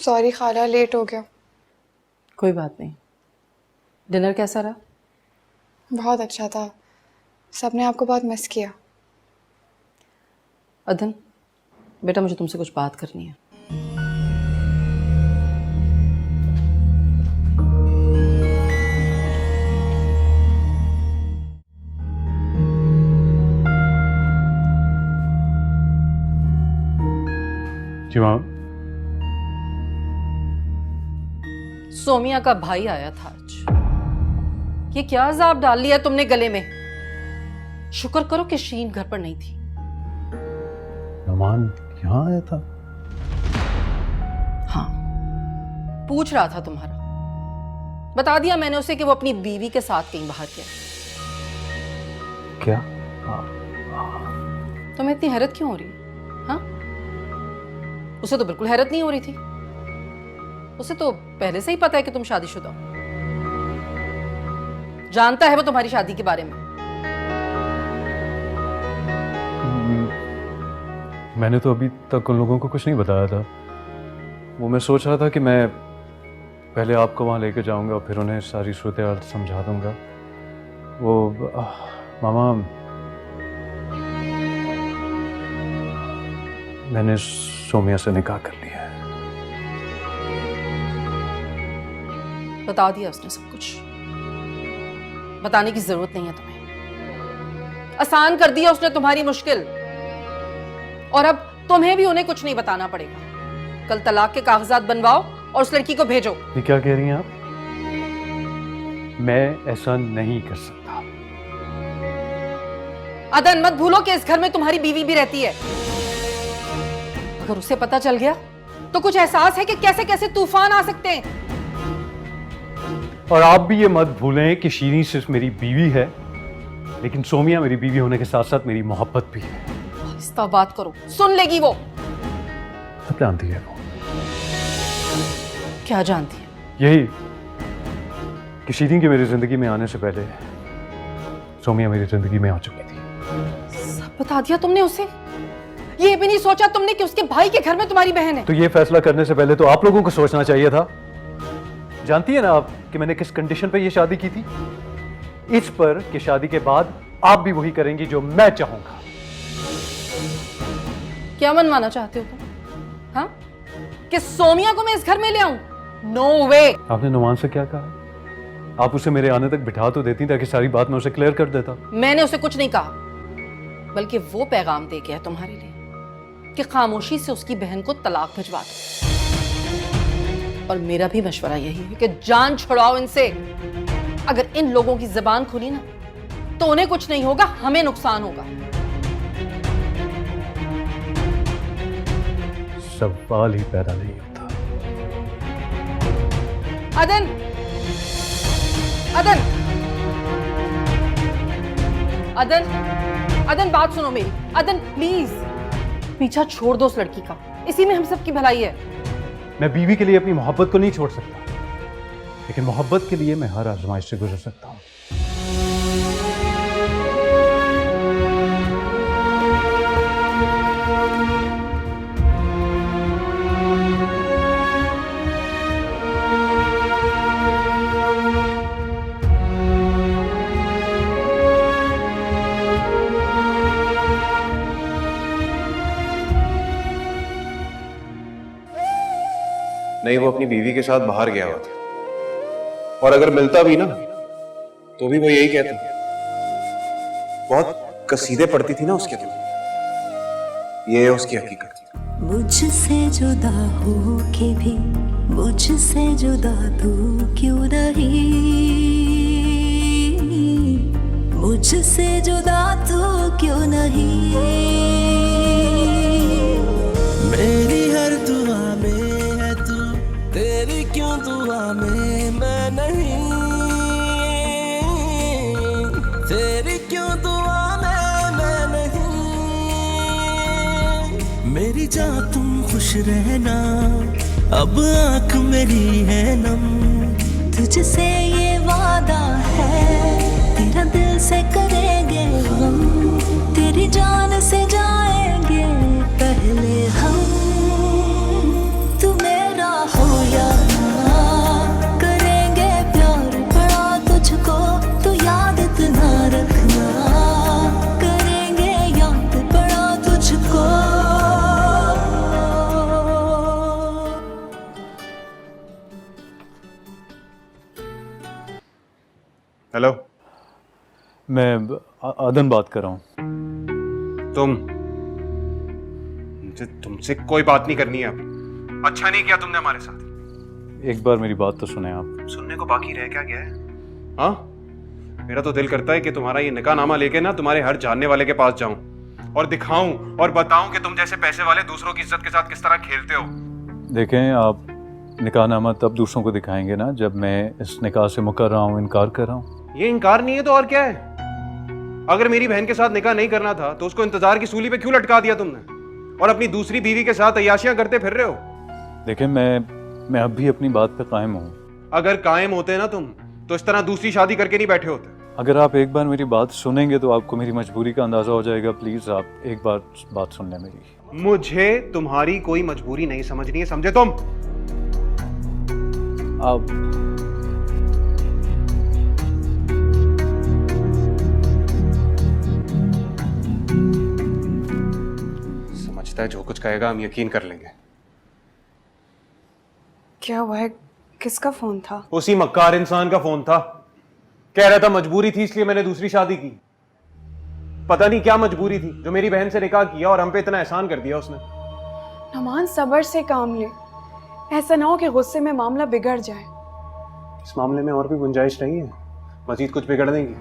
Sorry खाला, late हो गया। कोई बात नहीं। डिनर कैसा रहा? बहुत अच्छा था, सबने आपको बहुत मिस किया। अदन बेटा, मुझे तुमसे कुछ बात करनी है। जी मैम। सोमिया का भाई आया था आज। ये क्या अजाब डाल लिया तुमने गले में? शुक्र करो कि शीन घर पर नहीं थी। नमान यहाँ आया था? हाँ, पूछ रहा था तुम्हारा। बता दिया मैंने उसे कि वो अपनी बीवी के साथ कहीं बाहर गया। क्या? तुम्हें इतनी हैरत क्यों हो रही है? हाँ, उसे तो बिल्कुल हैरत नहीं हो रही थी। उसे तो पहले से ही पता है कि तुम शादीशुदा हो। जानता है वो तुम्हारी शादी के बारे में। मैंने तो अभी तक उन लोगों को कुछ नहीं बताया था। वो मैं सोच रहा था कि मैं पहले आपको वहाँ लेके जाऊंगा और फिर उन्हें सारी सूरत-ए-हाल समझा दूंगा। वो मामा, मैंने सोमिया से निकाह कर लिया है। बता दिया उसने सब कुछ। बताने की जरूरत नहीं है तुम्हें। आसान कर दिया उसने तुम्हारी मुश्किल। और अब तुम्हें भी उन्हें कुछ नहीं बताना पड़ेगा। कल तलाक के कागजात बनवाओ और उस लड़की को भेजो। ये क्या कह रही हैं आप? मैं ऐसा नहीं कर सकता। अदन, मत भूलो कि इस घर में तुम्हारी बीवी भी रहती है। अगर उसे पता चल गया तो कुछ एहसास है कि कैसे कैसे तूफान आ सकते हैं। और आप भी ये मत भूलें कि शीनी सिर्फ मेरी बीवी है, लेकिन सोमिया मेरी बीवी होने के साथ साथ मेरी मोहब्बत भी है। आहिस्ता बात करो, सुन लेगी वो। सब जानती है वो। क्या जानती है? यही कि शीनी की मेरी जिंदगी में आने से पहले सोमिया मेरी जिंदगी में आ चुकी थी। सब बता दिया तुमने उसे? ये भी नहीं सोचा तुमने कि उसके भाई के घर में तुम्हारी बहन है? तो ये फैसला करने से पहले तो आप लोगों को सोचना चाहिए था। जानती है ना आप कि मैंने किस कंडीशन पे ये शादी की थी? इस पर कि शादी के बाद आप भी वही करेंगी जो मैं चाहूंगा। क्या मनवाना चाहते हो तुम? हाँ, कि सोमिया को मैं इस घर में ले आऊं? नो वे। आपने नुमान से क्या कहा? आप उसे मेरे आने तक बिठा तो देती ताकि सारी बात मैं उसे क्लियर कर देता। मैंने उसे कुछ नहीं कहा, बल्कि वो पैगाम दे गया तुम्हारे लिए कि खामोशी से उसकी बहन को तलाक भिजवा दो। और मेरा भी मशवरा यही है कि जान छुड़ाओ इनसे। अगर इन लोगों की जुबान खुली ना तो उन्हें कुछ नहीं होगा, हमें नुकसान होगा। सवाल ही पैदा नहीं होता। अदन, अदन, अदन, अदन, बात सुनो मेरी। अदन प्लीज, पीछा छोड़ दो उस लड़की का। इसी में हम सबकी भलाई है। मैं बीवी के लिए अपनी मोहब्बत को नहीं छोड़ सकता, लेकिन मोहब्बत के लिए मैं हर आजमाइश से गुजर सकता हूं। नहीं, वो अपनी बीवी के साथ बाहर गया हुआ था, और अगर मिलता भी ना तो भी वो यही कहती। बहुत कसीदे पढ़ती थी ना उसके तो। ये है उसकी हकीकत। मुझसे जुदा हो के भी मुझसे जुदा तू क्यों नहीं, मुझसे जुदा तू क्यों नहीं। मेरी हर दुआ में है तू, तेरी क्यों दुआ में मैं नहीं, तेरी क्यों दुआ में मैं नहीं। मेरी जान तुम खुश रहना, अब आँख मेरी है नम, तुझसे ये वादा है तेरा दिल से करेंगे हम, तेरी जान से जाएंगे पहले हम, तू मेरा हो हेलो, मैं आदन बात कर रहा हूँ। मुझे तुमसे कोई बात नहीं करनी है अब। अच्छा नहीं किया तुमने हमारे साथ। एक बार मेरी बात तो सुने आप। सुनने को बाकी रह क्या गया है? हाँ, मेरा तो दिल करता है कि तुम्हारा ये निकाहनामा लेके ना तुम्हारे हर जानने वाले के पास जाऊं और दिखाऊं और बताऊं कि तुम जैसे पैसे वाले दूसरों की इज्जत के साथ किस तरह खेलते हो। देखें, आप निकाहनामा तब दूसरों को दिखाएंगे ना जब मैं इस निकाह से मुकर रहा हूँ, इनकार कर रहा हूँ। ये इनकार नहीं है तो और क्या है? अगर मेरी बहन के साथ निकाह नहीं करना था तो उसको इंतजार की सूली पे क्यों लटका दिया तुमने और अपनी दूसरी बीवी के साथ अय्याशियां करते फिर रहे हो? देखें, मैं अब भी अपनी बात पे कायम हूँ। अगर कायम होते ना तुम तो इस तरह दूसरी शादी करके नहीं बैठे होते। अगर आप एक बार मेरी बात सुनेंगे तो आपको मेरी मजबूरी का अंदाजा हो जाएगा। प्लीज आप एक बार बात सुन लें मेरी। मुझे तुम्हारी कोई मजबूरी नहीं समझनी है, समझे तुम? आप समझता है जो कुछ कहेगा हम यकीन कर लेंगे। क्या हुआ है? किसका फोन था? उसी मक्कार इंसान का फोन था। कह रहा था मजबूरी थी इसलिए मैंने दूसरी शादी की। पता नहीं क्या मजबूरी थी जो मेरी बहन से निकाह किया और हम पे इतना एहसान कर दिया उसने। नमान, सब्र से काम ले। ऐसा ना हो कि गुस्से में मामला बिगड़ जाए। इस मामले में और भी गुंजाइश नहीं है, मजीद कुछ बिगड़ने की।